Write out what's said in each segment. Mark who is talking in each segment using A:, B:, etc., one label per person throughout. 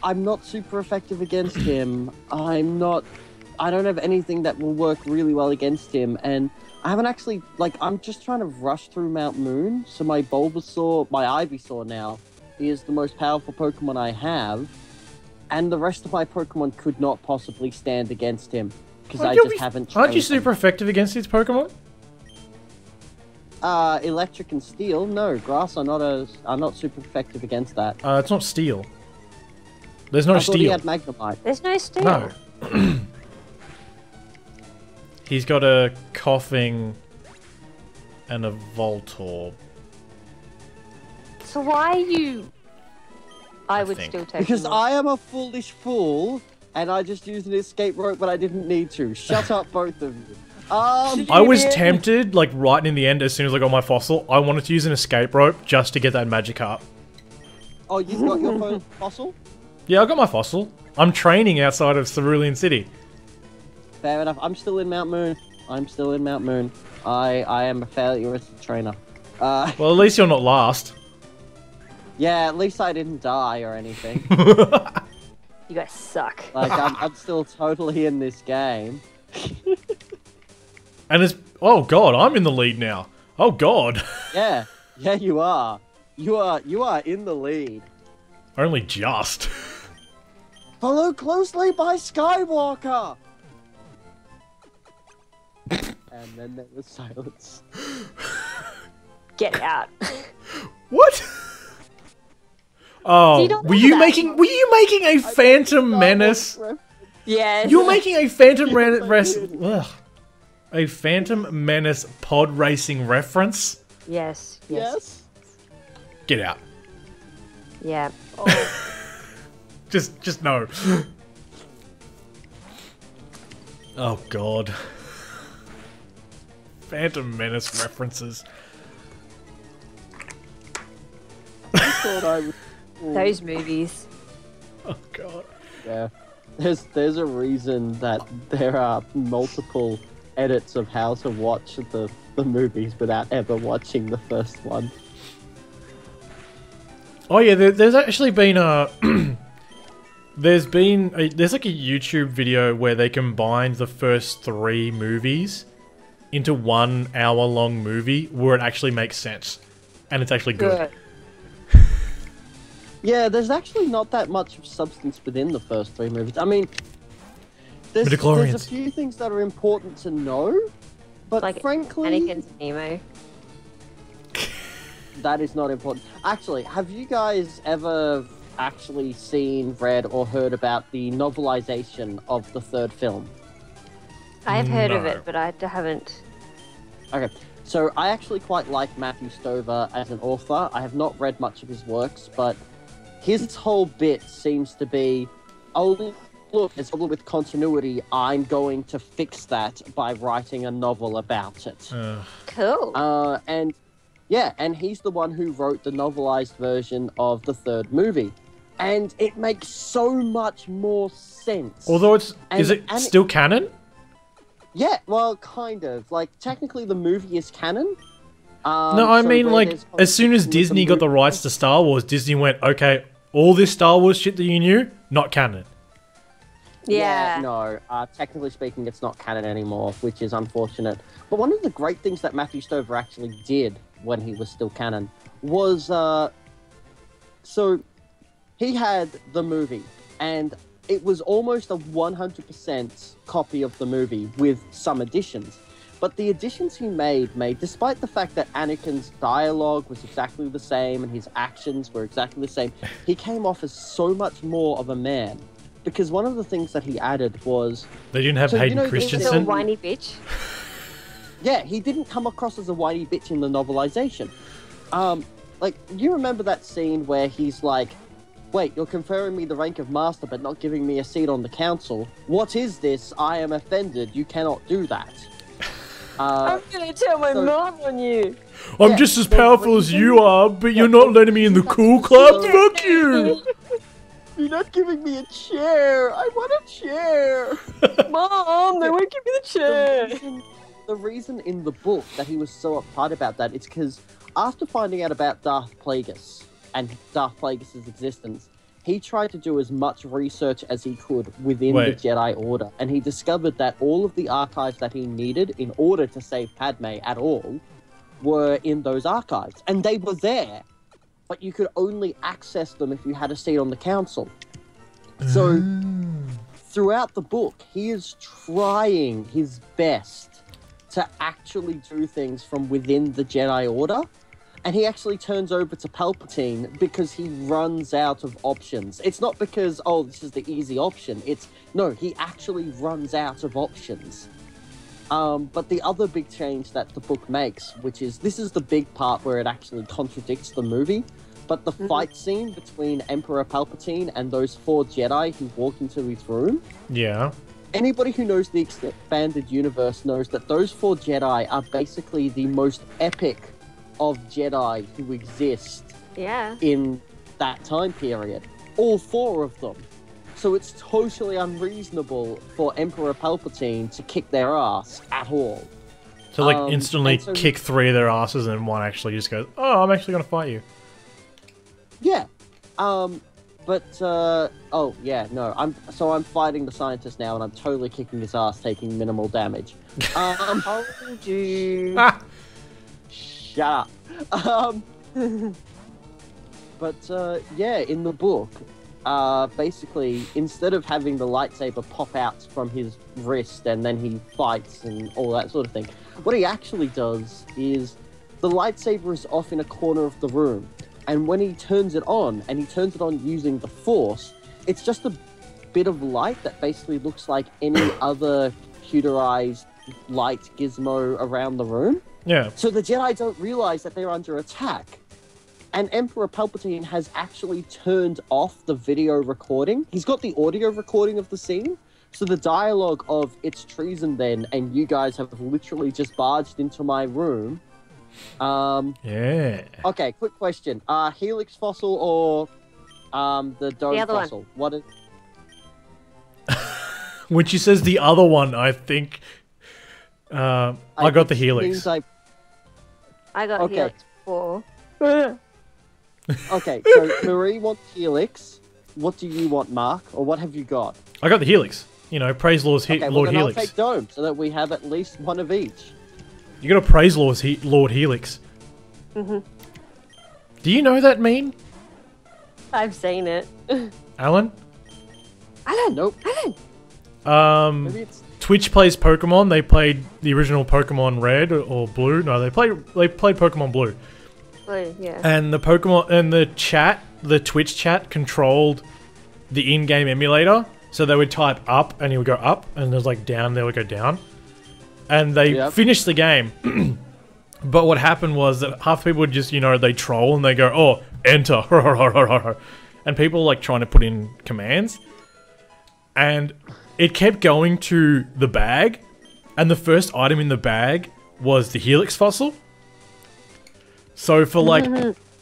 A: I'm not super effective against him. I don't have anything that will work really well against him, and I haven't actually, like, I'm just trying to rush through Mount Moon, so my Bulbasaur, my Ivysaur now, is the most powerful Pokemon I have, and the rest of my Pokemon could not possibly stand against him, because I just haven't
B: Aren't you
A: chosen.
B: super effective against these Pokemon?
A: Electric and Steel? No, Grass are not super effective against that.
B: It's not Steel. There's no
A: I thought he
B: Steel.
A: had Magnemite.
C: There's no steel.
B: No. He's got a Coughing and a Voltorb.
C: So why are you... I would
B: think.
C: still take
A: Because
C: him.
A: I am a foolish fool, and I just used an escape rope when I didn't need to. Shut up, both of you.
B: I was tempted, like, right in the end, as soon as I got my fossil, I wanted to use an escape rope just to get that Magikarp.
A: Oh, you've got your fossil?
B: Yeah, I got my fossil. I'm training outside of Cerulean City.
A: Fair enough. I'm still in Mount Moon. I am a failure as a trainer.
B: Well, at least you're not last.
A: Yeah, at least I didn't die or anything.
C: You guys suck.
A: Like, I'm still totally in this game.
B: And it's... Oh, God, I'm in the lead now. Oh, God.
A: Yeah, you are. You are in the lead.
B: Only just.
A: Followed closely by Skywalker! And then there was silence.
C: Get out.
B: What? Oh,
C: don't
B: were
C: know
B: you
C: that.
B: making a Phantom Menace?
C: Yes.
B: You're making a Phantom a Phantom Menace pod racing reference?
C: Yes.
A: Yes?
B: Get out.
C: Yeah.
B: Just no. Oh, God. Phantom Menace references.
A: I thought I was...
C: Those movies.
B: Oh, God.
A: Yeah. There's a reason that there are multiple edits of how to watch the movies without ever watching the first one.
B: Oh, yeah, there's actually been a... there's like a YouTube video where they combined the first 3 movies into 1 hour-long movie where it actually makes sense. And it's actually good.
A: Yeah, there's actually not that much of substance within the first 3 movies. I mean, there's a few things that are important to know, but
C: Like
A: frankly...
C: Anakin's Nemo.
A: That is not important. Actually, have you guys ever actually seen, read, or heard about the novelization of the 3rd film?
C: I have heard of
B: No.
C: it, but I haven't.
A: Okay, so I actually quite like Matthew Stover as an author. I have not read much of his works, but his whole bit seems to be, oh, look, there's a problem with continuity. I'm going to fix that by writing a novel about it.
C: Cool.
A: And he's the one who wrote the novelized version of the 3rd movie. And it makes so much more sense.
B: Although is it still canon?
A: Yeah, well, kind of. Like, technically the movie is canon.
B: No, I mean, like, as soon as Disney got the rights to Star Wars, Disney went, okay, all this Star Wars shit that you knew, not canon.
C: Yeah.
A: No, technically speaking, it's not canon anymore, which is unfortunate. But one of the great things that Matthew Stover actually did when he was still canon was, so he had the movie, and it was almost a 100% copy of the movie with some additions. But the additions he made, despite the fact that Anakin's dialogue was exactly the same and his actions were exactly the same, he came off as so much more of a man. Because one of the things that he added was...
B: They didn't have Hayden
C: Still a
B: Christensen?
C: whiny bitch.
A: Yeah, he didn't come across as a whiny bitch in the novelization. Like, you remember that scene where he's like, wait, you're conferring me the rank of master but not giving me a seat on the council? What is this? I am offended. You cannot do that.
C: I'm gonna tell my mom on you.
B: I'm just as powerful as you are, but you're not letting me in the cool club? Fuck you!
A: You're not giving me a chair. I want a chair.
C: Mom, they won't give me the chair.
A: The reason in the book that he was so uptight about that is because after finding out about Darth Plagueis and Darth Plagueis' existence, he tried to do as much research as he could within the
B: Wait.
A: Jedi Order, and he discovered that all of the archives that he needed in order to save Padme at all were in those archives, and they were there, but you could only access them if you had a seat on the council. So, throughout the book, he is trying his best to actually do things from within the Jedi Order, and he actually turns over to Palpatine because he runs out of options. It's not because, oh, this is the easy option. No, he actually runs out of options. But the other big change that the book makes, this is the big part where it actually contradicts the movie, but the fight scene between Emperor Palpatine and those 4 Jedi who walk into his room.
B: Yeah.
A: Anybody who knows the expanded universe knows that those 4 Jedi are basically the most epic of Jedi who exist in that time period. All 4 of them. So it's totally unreasonable for Emperor Palpatine to kick their ass at all.
B: So like instantly kick 3 of their asses and one actually just goes, oh, I'm actually going to fight you.
A: Yeah. Oh yeah, no. I'm fighting the scientist now and I'm totally kicking his ass, taking minimal damage.
C: Hold you.
A: Shut up. Yeah, in the book, basically, instead of having the lightsaber pop out from his wrist and then he fights and all that sort of thing, what he actually does is the lightsaber is off in a corner of the room, and when he turns it on, and he turns it on using the Force, it's just a bit of light that basically looks like any other computerized light gizmo around the room.
B: Yeah.
A: So the Jedi don't realize that they're under attack. And Emperor Palpatine has actually turned off the video recording. He's got the audio recording of the scene. So the dialogue of "it's treason then," and "you guys have literally just barged into my room."
B: Yeah.
A: Okay, quick question. Helix fossil or the dome
C: The other
A: fossil? What is...
B: When she says the other one, I think I got the Helix.
C: I got Helix 4.
A: Okay, so Marie wants Helix. What do you want, Mark? Or what have you got?
B: I got the Helix. You know, praise Lord
A: Okay, well,
B: Lord
A: then
B: Helix.
A: I'll take Dome, so that we have at least one of each.
B: You gotta praise Lord Helix. Do you know that meme,
C: I've seen it.
B: Alan?
A: Nope.
C: Alan!
A: Maybe it's...
B: Twitch plays Pokemon. They played the original Pokemon Red or Blue. No, they played Pokemon Blue.
C: Oh, yeah.
B: And the Pokemon and the Twitch chat controlled the in-game emulator. So they would type up and it would go up, and there's like down, they would go down. And they finished the game. But what happened was that half people would just, they troll and they go, oh, enter. And people like trying to put in commands. And it kept going to the bag. And the first item in the bag was the Helix fossil. So for like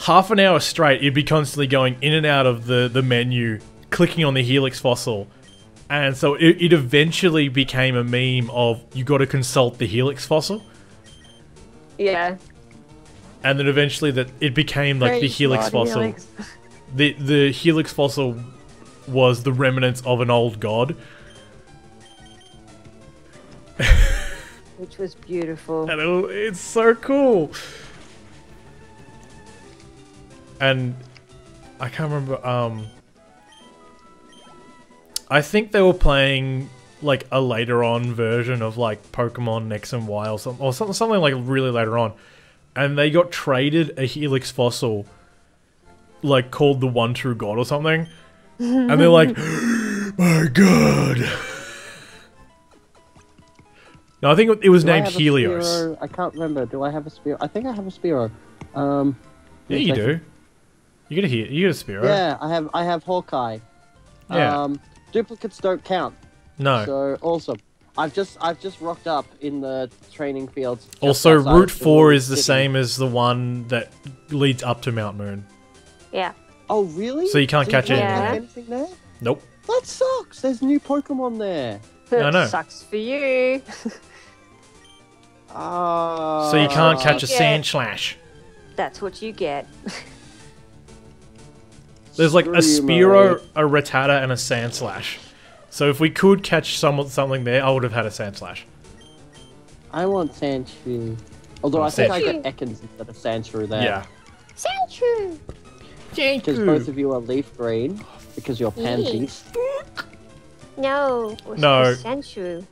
B: half an hour straight, it'd be constantly going in and out of the menu, clicking on the Helix fossil. And so it eventually became a meme of, you got to consult the Helix fossil.
C: Yeah.
B: And then eventually it became like the Helix fossil.
C: Helix.
B: The Helix fossil was the remnants of an old god.
C: Which was beautiful.
B: And it's so cool. And I can't remember, I think they were playing like a later on version of like Pokemon X and Y or something like really later on, and they got traded a Helix fossil, like called the One True God or something, and they're like, my God. No, I think it was named Helios.
A: Spearow? I can't remember. Do I have a Spearow? I think I have a Spearow.
B: Yeah, you do. You get a Spearow.
A: Yeah, I have Hawkeye.
B: Yeah.
A: Duplicates don't count.
B: No.
A: So awesome. I've just rocked up in the training fields.
B: Also, Route 4 is the same as the one that leads up to Mount Moon.
C: Yeah.
A: Oh really?
B: So you can't catch
A: anything there?
B: Nope.
A: That sucks. There's new Pokemon there.
B: I know.
C: Sucks for you.
B: So you can't catch a Sandslash.
C: That's what you get.
B: There's like a
A: Screw you,
B: Spearow,
A: Murray.
B: a Rattata, and a Sandslash. So if we could catch something there, I would have had a Sandslash.
A: I want Sandshrew. Although I think I got Ekans instead of Sandshrew there.
B: Yeah.
C: Sandshrew.
A: Because both of you are leaf green, because you're pansies.
C: No.
B: No.
C: Sandshrew.